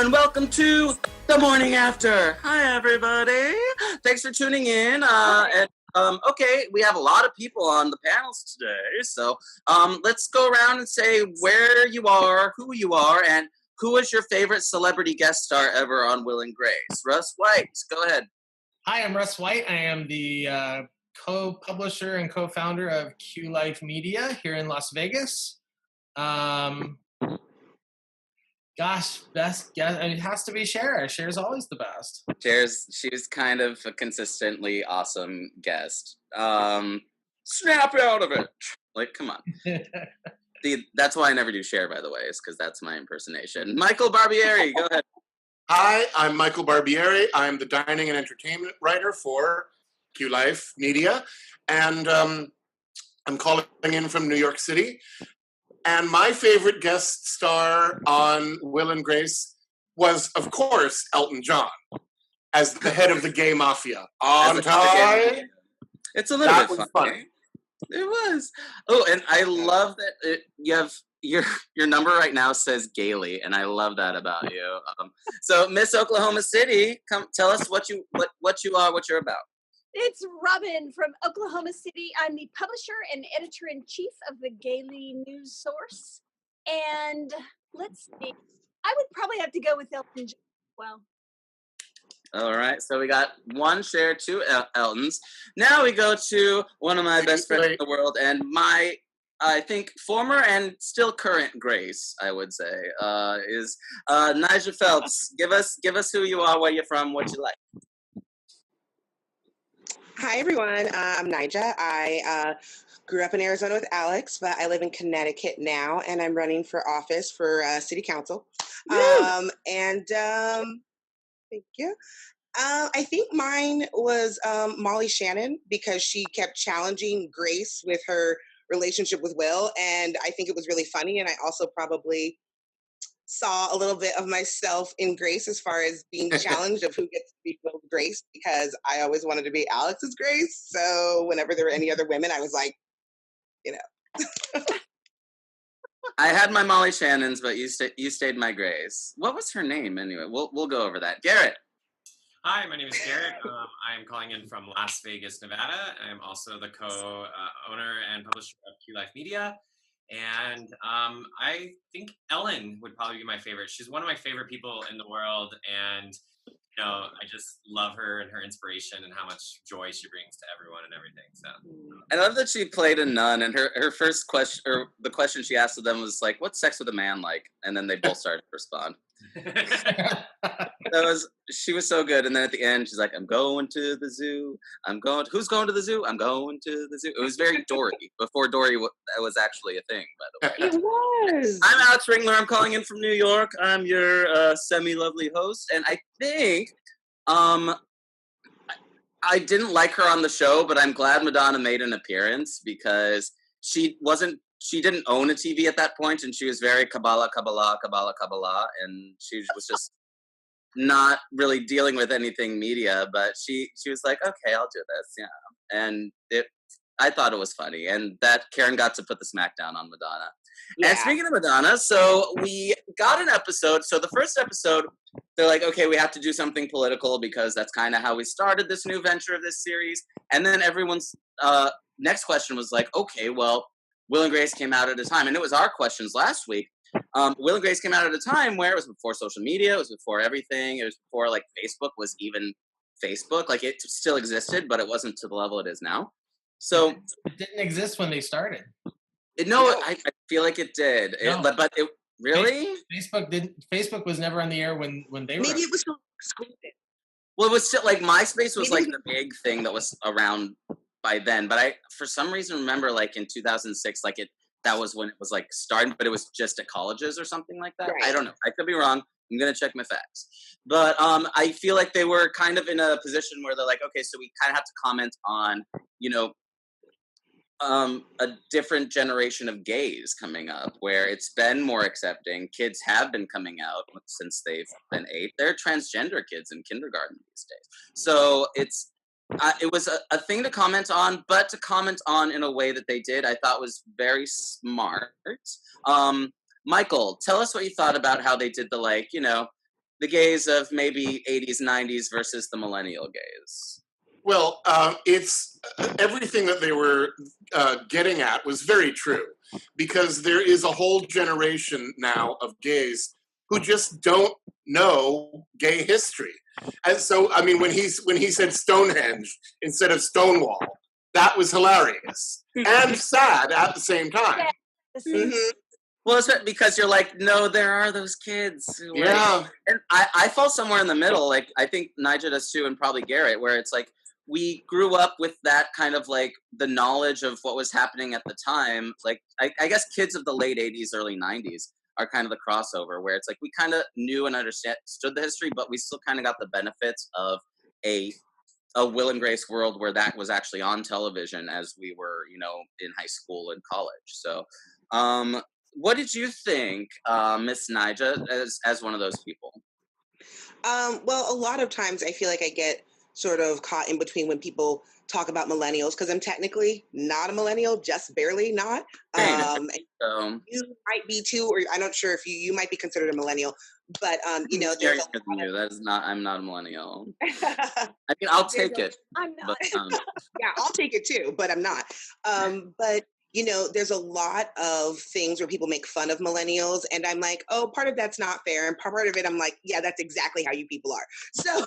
and welcome to The Morning After. Hi, everybody. Thanks for tuning in. Okay, we have a lot of people on the panels today, so let's go around and say where you are, who you are, and who is your favorite celebrity guest star ever on Will and Grace. Russ White, go ahead. Hi, I'm Russ White. I am the co-publisher and co-founder of Q Life Media here in Las Vegas. Best guest. It has to be Cher. Cher's always the best. She's kind of a consistently awesome guest. Snap out of it. Like, come on. That's why I never do Cher, by the way, is because that's my impersonation. Michael Barbieri, go ahead. Hi, I'm Michael Barbieri. I'm the dining and entertainment writer for Q Life Media, and I'm calling in from New York City. And my favorite guest star on Will and Grace was, of course, Elton John, as the head of the gay mafia. On time. It's a little bit funny. It was. Oh, and I love that you have your number right now says Gailey, and I love that about you. So, Miss Oklahoma City, come tell us what you are, what you're about. It's Robin from Oklahoma City. I'm the publisher and editor-in-chief of the Gailey News Source. And let's see. I would probably have to go with Elton John as well. All right. So we got one Cher, two Eltons. Now we go to one of my best friends in the world and my, I think, former and still current Grace, I would say, is Nyjah Phelps. Give us who you are, where you're from, what you like. Hi, everyone. I'm Nyjah. I grew up in Arizona with Alex, but I live in Connecticut now, and I'm running for office for city council. Thank you. I think mine was Molly Shannon, because she kept challenging Grace with her relationship with Will, and I think it was really funny, and I also probably saw a little bit of myself in Grace as far as being challenged of who gets to be Will's Grace, because I always wanted to be Alex's Grace. So whenever there were any other women, I was like, I had my Molly Shannons, but you stayed my Grace. What was her name anyway? We'll go over that. Garrett. Hi, my name is Garrett. I am calling in from Las Vegas, Nevada. I am also the co-owner and publisher of Q Life Media. And I think Ellen would probably be my favorite. She's one of my favorite people in the world, and I just love her and her inspiration and how much joy she brings to everyone and everything. So I love that she played a nun, and her first question, or the question she asked of them, was like, "What's sex with a man like?" And then they both started to respond. She was so good. And then at the end, she's like, "I'm going to the zoo. Who's going to the zoo? I'm going to the zoo." It was very Dory, before Dory was actually a thing, by the way. It was. I'm Alex Ringler. I'm calling in from New York. I'm your semi-lovely host. And I think I didn't like her on the show, but I'm glad Madonna made an appearance, because she didn't own a TV at that point, and she was very Kabbalah, and she was just not really dealing with anything media, but she was like, "Okay, I'll do this," yeah. And I thought it was funny, and that Karen got to put the smackdown on Madonna. Yeah. And speaking of Madonna, so we got an episode. So the first episode, they're like, "Okay, we have to do something political, because that's kind of how we started this new venture of this series." And then everyone's next question was like, "Okay, well, Will and Grace came out at a time," and it was our questions last week. Will and Grace came out at a time where it was before social media, it was before everything, it was before like Facebook was even Facebook. Like, it still existed, but it wasn't to the level it is now. So it didn't exist when they started. I feel like it did. No. But it really Facebook was never on the air when they were. Maybe it was still excluded. Well, it was still like MySpace was like the big thing that was around by then, but I for some reason remember like in 2006, like that was when it was like starting, but it was just at colleges or something like that. Right. I don't know. I could be wrong. I'm gonna check my facts. But I feel like they were kind of in a position where they're like, okay, so we kind of have to comment on, a different generation of gays coming up, where it's been more accepting. Kids have been coming out since they've been 8. They're transgender kids in kindergarten these days. So it was a thing to comment on, but to comment on in a way that they did, I thought was very smart. Michael, tell us what you thought about how they did the gays of maybe 80s, 90s versus the millennial gays? Well, it's everything that they were getting at was very true, because there is a whole generation now of gays who just don't know gay history. And so, I mean, when he said Stonehenge instead of Stonewall, that was hilarious and sad at the same time. Well, it's because you're like, no, there are those kids. Who Yeah. And I fall somewhere in the middle. Like, I think Nigel does too, and probably Garrett, where it's like, we grew up with that kind of like the knowledge of what was happening at the time. Like, I guess kids of the late 80s, early 90s are kind of the crossover, where it's like we kind of knew and understood the history, but we still kind of got the benefits of a Will and Grace world where that was actually on television as we were, in high school and college. So, what did you think, Miss Nija, as one of those people? Well, a lot of times I feel like I get sort of caught in between when people talk about millennials, because I'm technically not a millennial, just barely not. And you might be too, or I'm not sure if you might be considered a millennial, but there's a lot of... That is not. I'm not a millennial. I mean, I'll take it. I'm not. But, yeah, I'll take it too, but I'm not. But there's a lot of things where people make fun of millennials, and I'm like, oh, part of that's not fair, and part of it, I'm like, yeah, that's exactly how you people are. So,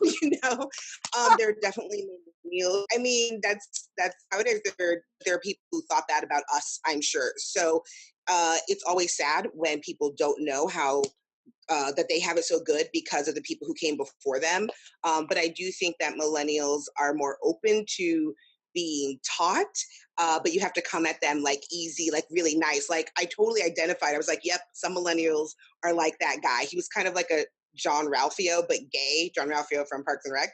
there are definitely millennials. I mean, that's how it is. There are people who thought that about us, I'm sure. So, it's always sad when people don't know how that they have it so good because of the people who came before them. But I do think that millennials are more open to being taught, but you have to come at them like easy, like really nice. Like I totally identified. I was like, yep, some millennials are like that guy. He was kind of like a John Ralphio, but gay. John Ralphio from Parks and Rec.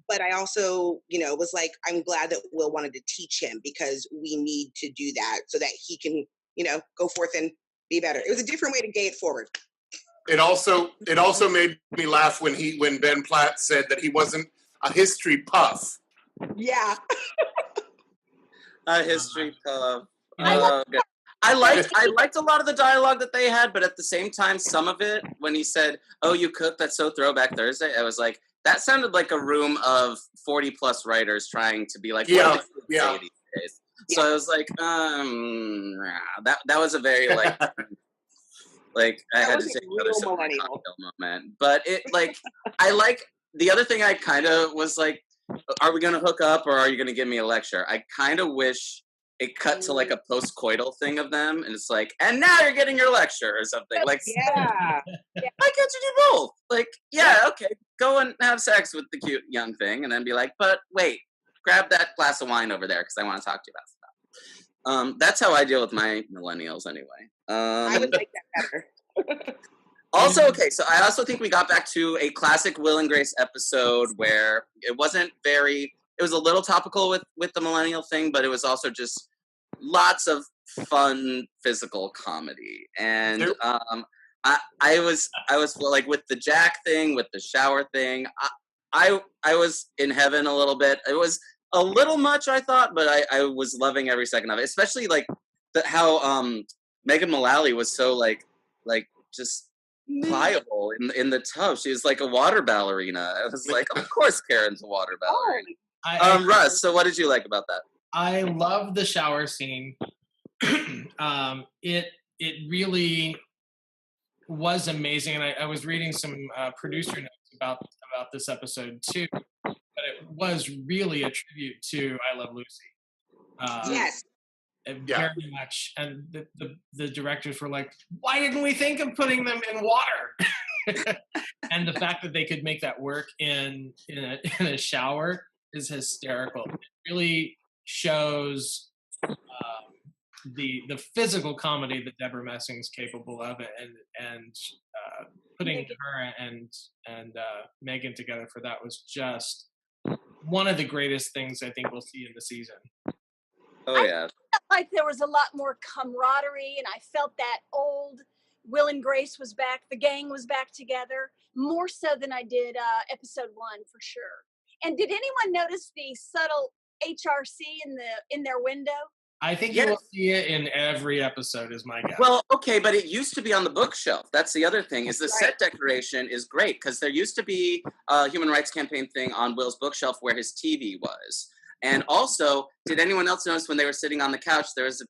But I also, was like, I'm glad that Will wanted to teach him, because we need to do that so that he can, go forth and be better. It was a different way to gay it forward. It also made me laugh when Ben Platt said that he wasn't a history puff. Yeah. A history puff. I liked a lot of the dialogue that they had, but at the same time, some of it, when he said, "Oh, you cook, that's so Throwback Thursday," I was like, that sounded like a room of 40+ writers trying to be like, what do the kids say these days? So I was like, that was a very like I had to take another sip of my cocktail moment. But it I like the other thing. I kind of was like, are we gonna hook up or are you gonna give me a lecture? I kind of wish it cut to like a post-coital thing of them, and it's like, and now you're getting your lecture or something. Like, yeah, why can't you do both? Like, okay, go and have sex with the cute young thing, and then be like, but wait, grab that glass of wine over there because I want to talk to you about stuff. That's how I deal with my millennials, anyway. I would like that better. Also, okay, so I also think we got back to a classic Will and Grace episode where it was a little topical with the millennial thing, but it was also just lots of fun physical comedy. And I was like, with the Jack thing, with the shower thing, I was in heaven a little bit. It was a little much, I thought, but I was loving every second of it, especially like how Megan Mullally was so like just pliable in the tub. She was like a water ballerina. I was like, of course Karen's a water ballerina. Russ, so what did you like about that? I love the shower scene. It really was amazing, and I was reading some producer notes about this episode too. But it was really a tribute to I Love Lucy. Yes. Very much, and the directors were like, "Why didn't we think of putting them in water?" And the fact that they could make that work in a shower is hysterical. It really shows the physical comedy that Deborah Messing's capable of, and putting her and Megan together for that was just one of the greatest things I think we'll see in the season. Oh yeah. I felt like there was a lot more camaraderie, and I felt that old Will and Grace was back. The gang was back together more so than I did episode 1 for sure. And did anyone notice the subtle HRC in their window? I think Yes. you will see it in every episode, is my guess. Well, okay, but it used to be on the bookshelf. That's the other thing, is the set decoration is great, because there used to be a human rights campaign thing on Will's bookshelf where his TV was. And also, did anyone else notice when they were sitting on the couch, there was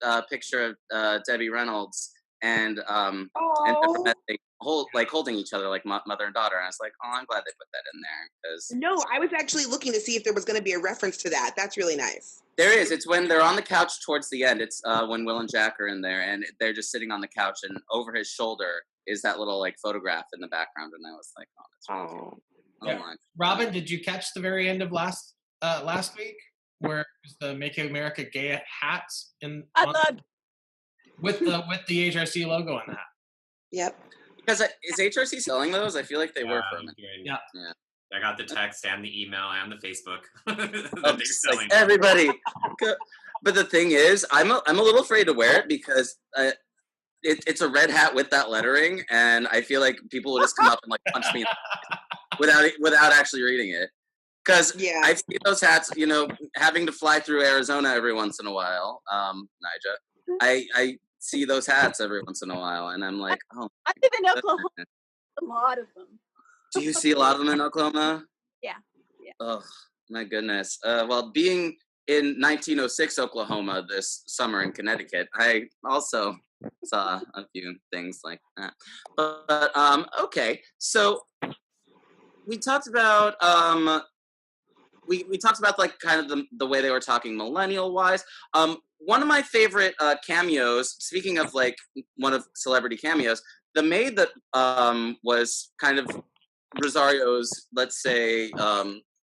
a picture of Debbie Reynolds and Oh. they holding each other like mother and daughter. And I was like, oh, I'm glad they put that in there, because No, I was actually looking to see if there was going to be a reference to that. That's really nice. there is. It's when they're on the couch towards the end. It's when Will and Jack are in there, and they're just sitting on the couch, and over his shoulder is that little like photograph in the background. And I was like, oh, that's really cute. Oh Yeah. my. Robin, did you catch the very end of last week where it was the Make America Gay hats with the HRC logo on that? Yep. Because is HRC selling those? I feel like they were for a minute. Yeah. I got the text and the email and the Facebook. Oh, just like everybody. But the thing is, I'm a little afraid to wear it because it's a red hat with that lettering, and I feel like people will just come up and like punch me without actually reading it. Because I've seen those hats, having to fly through Arizona every once in a while, Nija. I see those hats every once in a while, and I'm like, oh. I live in Oklahoma. A lot of them. Do you see a lot of them in Oklahoma? Yeah. Oh, my goodness. Well, being in 1906 Oklahoma this summer in Connecticut, I also saw a few things like that. But okay, so we talked about we talked about like kind of the way they were talking millennial wise. One of my favorite cameos, speaking of like one of celebrity cameos, the maid that was kind of Rosario's, let's say,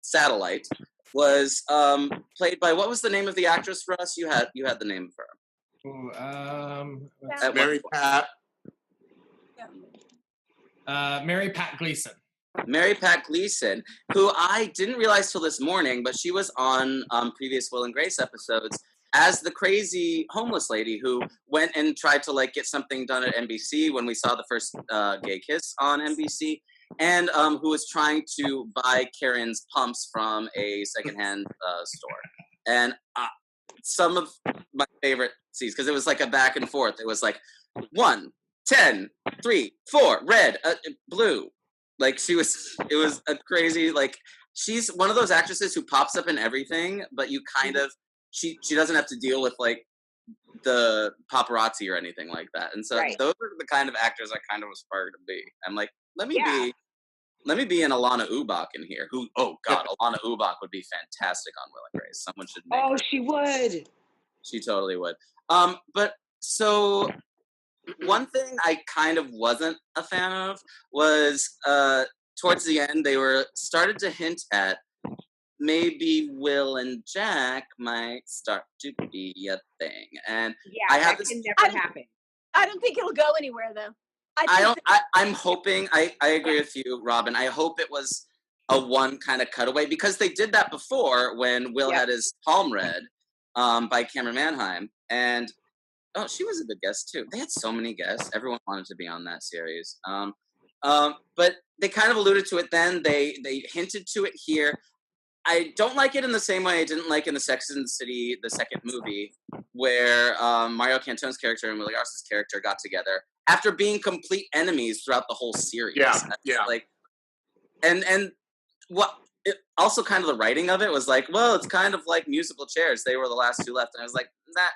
satellite, was played by, what was the name of the actress for us? You had the name of her. Ooh, Mary Pat. Mary Pat Gleason. Mary Pat Gleason, who I didn't realize till this morning, but she was on previous Will and Grace episodes as the crazy homeless lady who went and tried to like get something done at NBC when we saw the first gay kiss on NBC, and who was trying to buy Karen's pumps from a secondhand store. And some of my favorite scenes, because it was like a back and forth. It was like 1, 10, 3, 4, red, blue. Like it was a crazy, like, she's one of those actresses who pops up in everything, but you kind of, she doesn't have to deal with like the paparazzi or anything like that. And so those are the kind of actors I kind of aspire to be. I'm like, let me be an Alana Ubach in here. Who, oh God, Alana Ubach would be fantastic on Will and Grace. Someone should make her. She would. She totally would. But so one thing I kind of wasn't a fan of was towards the end they started to hint at maybe Will and Jack might start to be a thing. And that can never happen. I don't think it'll go anywhere though. I'm hoping, I agree with you, Robin. I hope it was a one kind of cutaway, because they did that before when Will had his palm read by Cameron Manheim. And she was a good guest too. They had so many guests. Everyone wanted to be on that series. But they kind of alluded to it then. They hinted to it here. I don't like it in the same way I didn't like in the Sex and the City, the second movie, where Mario Cantone's character and Willie Garza's character got together after being complete enemies throughout the whole series. Yeah. Like, and what? Also, kind of the writing of it was like, well, it's kind of like musical chairs. They were the last two left, and I was like,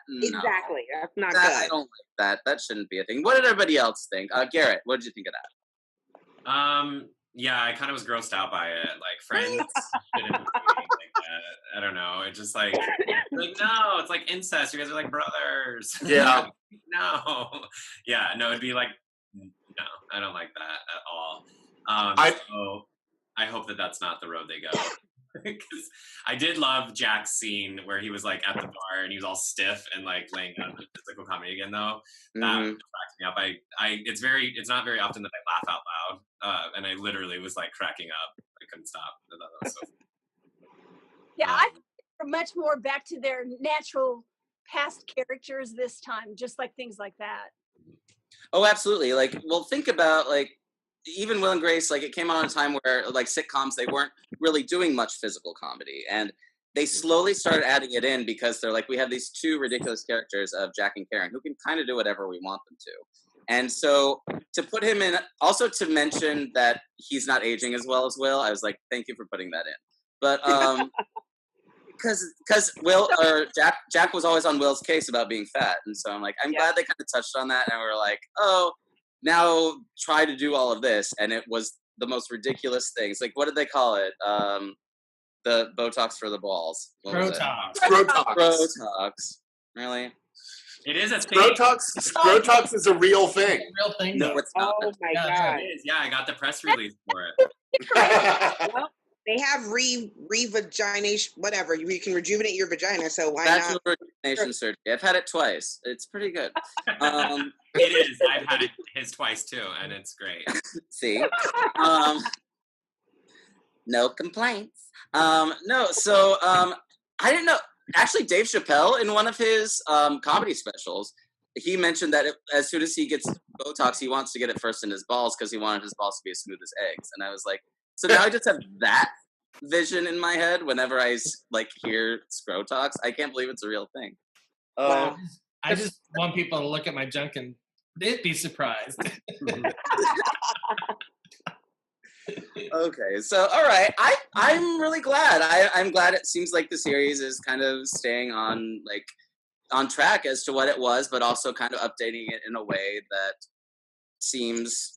no. Exactly. That's not good. I don't like that. That shouldn't be a thing. What did everybody else think? Garrett, what did you think of that? Yeah, I kind of was grossed out by it. Like, Friends shouldn't be like that. I don't know. It just like no, it's like incest. You guys are like brothers. Yeah. No. Yeah, no, it'd be like, no, I don't like that at all. So I hope that that's not the road they go. Because I did love Jack's scene where he was like at the bar and he was all stiff and like laying down the physical comedy again, though. That cracks me up. It's not very often that I laugh out loud, and I literally was like cracking up. I couldn't stop. I thought that was so funny. Yeah, I think they're much more back to their natural past characters this time, just like things like that. Oh, absolutely. Like, well, think about like even Will and Grace. Like, it came out in a time where like sitcoms, they weren't really doing much physical comedy, and they slowly started adding it in because they're like, we have these two ridiculous characters of Jack and Karen who can kind of do whatever we want them to. And so to put him in, also to mention that he's not aging as well as Will, I was like, thank you for putting that in. But because Will or Jack was always on Will's case about being fat, and so I'm like, I'm glad they kind of touched on that, and we're like, oh, now try to do all of this, and it was the most ridiculous things. Like, what did they call it? The Botox for the balls. Botox. Really? It is a thing. Scrotox is a real thing. Real thing. No, it's not. Oh my God. It is. Yeah, I got the press release for it. Well, they have re-vagination, whatever. You can rejuvenate your vagina, so why That's not? rejuvenation surgery. I've had it twice. It's pretty good. It is. I've had his twice too, and it's great. See? No complaints. No, so I didn't know. Actually, Dave Chappelle, in one of his comedy specials, he mentioned that as soon as he gets Botox, he wants to get it first in his balls because he wanted his balls to be as smooth as eggs. And I was like, so now I just have that vision in my head whenever I hear Scrotox. I can't believe it's a real thing. Wow. I just want people to look at my junk and they'd be surprised. Okay, so all right, I'm really glad. I'm glad it seems like the series is kind of staying on track as to what it was, but also kind of updating it in a way that seems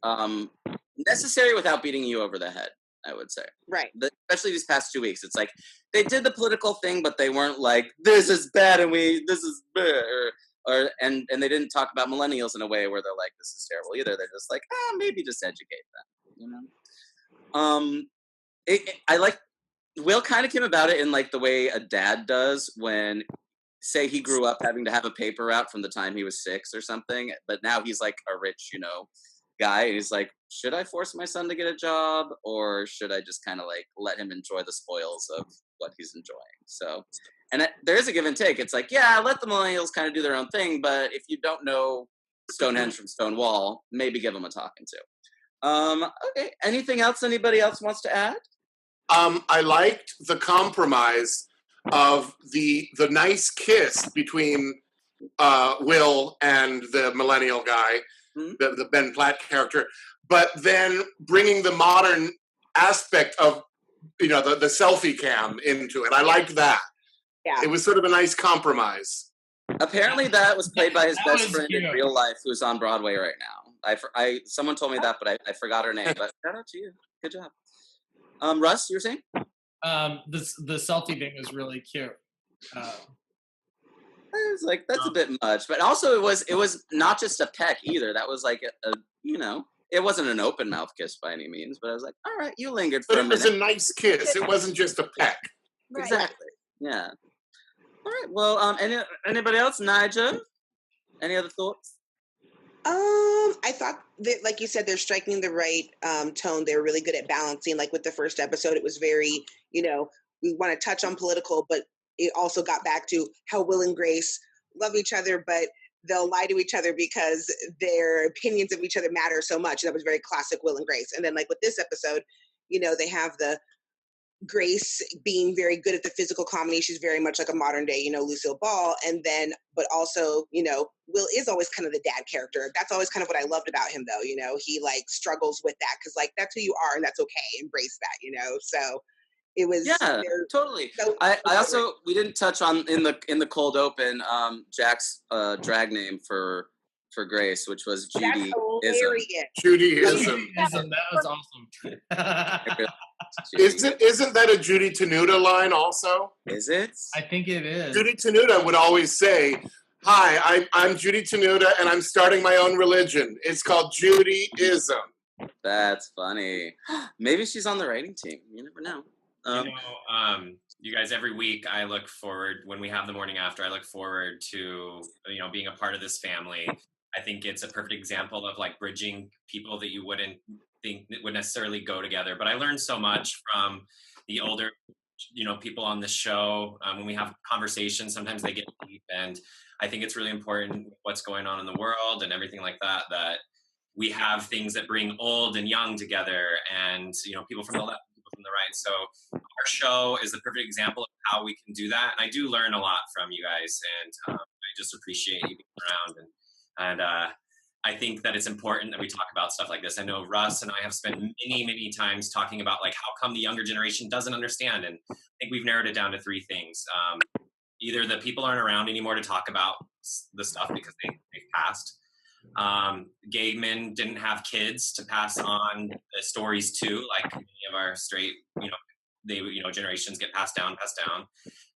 necessary without beating you over the head, I would say. Right. Especially these past 2 weeks. It's like they did the political thing, but they weren't like, this is bad and this is bad. And they didn't talk about millennials in a way where they're like, this is terrible either. They're just like, maybe just educate them, you know? I like Will kind of came about it in like the way a dad does when, say, he grew up having to have a paper route from the time he was 6 or something, but now he's like a rich, guy, and he's like, should I force my son to get a job, or should I just kind of like let him enjoy the spoils of what he's enjoying? So, and there is a give and take. It's like, yeah, let the millennials kind of do their own thing, but if you don't know Stonehenge from Stonewall, maybe give them a talking to. Okay. Anything else anybody else wants to add? I liked the compromise of the nice kiss between Will and the millennial guy, the Ben Platt character, but then bringing the modern aspect of the selfie cam into it. I liked that. Yeah. It was sort of a nice compromise. Apparently that was played by his That best was friend in cute. real life who's on Broadway right now. Someone told me that, but I forgot her name. But shout out to you. Good job. Russ, you were saying? The selfie thing was really cute. I was like, that's a bit much. But also it was not just a peck either. That was like it wasn't an open mouth kiss by any means, but I was like, all right, you lingered for But a it minute. was a nice kiss. It wasn't just a peck. Right. Exactly. Yeah. All right. Well, anybody else? Nigel? Any other thoughts? I thought that, like you said, they're striking the right tone. They're really good at balancing. Like with the first episode, it was very, we want to touch on political, but it also got back to how Will and Grace love each other, but they'll lie to each other because their opinions of each other matter so much. That was very classic Will and Grace. And then like with this episode, they have the Grace being very good at the physical comedy. She's very much like a modern day, Lucille Ball. And then, but also, Will is always kind of the dad character. That's always kind of what I loved about him though. He like struggles with that because like, that's who you are and that's okay. Embrace that, so it was. Yeah, totally. So, I also, we didn't touch on in the cold open, Jack's drag name for Grace, which was Judy. Judyism. That was awesome. Isn't that a Judy Tenuta line also? Is it? I think it is. Judy Tenuta would always say, hi, I'm Judy Tenuta and I'm starting my own religion. It's called Judyism. That's funny. Maybe she's on the writing team. You never know. You guys, every week I look forward, when we have the morning after, I look forward to, being a part of this family. I think it's a perfect example of like bridging people that you wouldn't think would necessarily go together. But I learned so much from the older, people on the show. When we have conversations, sometimes they get deep, and I think it's really important what's going on in the world and everything like that, that we have things that bring old and young together, and people from the left, people from the right. So our show is the perfect example of how we can do that. And I do learn a lot from you guys, and I just appreciate you being around. And I think that it's important that we talk about stuff like this. I know Russ and I have spent many times talking about like how come the younger generation doesn't understand, and I think we've narrowed it down to 3 things. Either the people aren't around anymore to talk about the stuff because they've passed. Gay men didn't have kids to pass on the stories to, like many of our straight, generations get passed down. And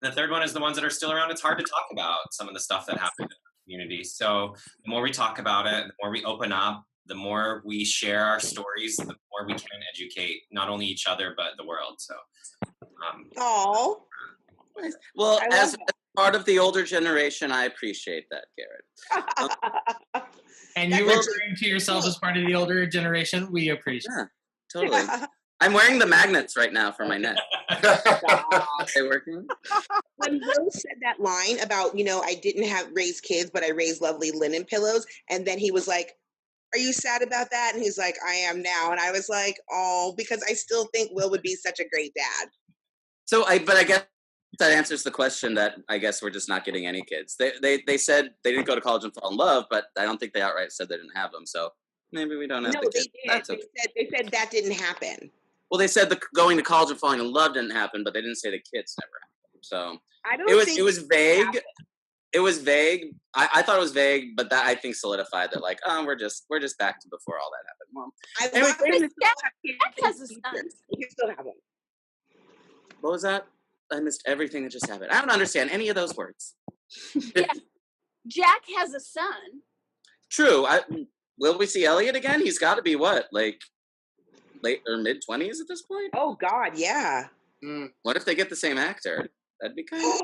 the third one is the ones that are still around. It's hard to talk about some of the stuff that happened in the community. So the more we talk about it, the more we open up, the more we share our stories, the more we can educate not only each other but the world. So, well, as part of the older generation, I appreciate that, Garrett. And you referring to yourself as part of the older generation, we appreciate. Yeah, totally. I'm wearing the magnets right now for my neck. Are they working? When Will said that line about, I didn't raise kids, but I raised lovely linen pillows, and then he was like, "Are you sad about that?" And he's like, "I am now." And I was like, "Oh," because I still think Will would be such a great dad. So I guess that answers the question that I guess we're just not getting any kids. They said they didn't go to college and fall in love, but I don't think they outright said they didn't have them. So maybe we don't have the kids. No, they did. Okay. They said that didn't happen. Well, they said the going to college and falling in love didn't happen, but they didn't say the kids never happened. So I don't think it was vague. It was vague. I thought it was vague, but that I think solidified that like, we're just back to before all that happened. Well, anyway, Jack has a son. You still have them. What was that? I missed everything that just happened. I don't understand any of those words. Yeah. Jack has a son. True. Will we see Elliot again? He's got to be what, like late or mid-20s at this point? Oh God, yeah. What if they get the same actor? That'd be kind of.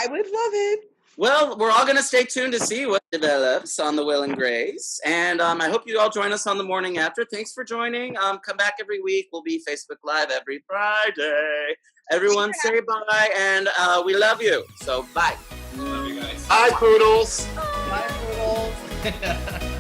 I would love it. Well, we're all going to stay tuned to see what develops on the Will and Grace. And I hope you all join us on the morning after. Thanks for joining. Come back every week. We'll be Facebook Live every Friday. Everyone say bye, and we love you. So bye. Love you guys. Bye, poodles. Bye, poodles.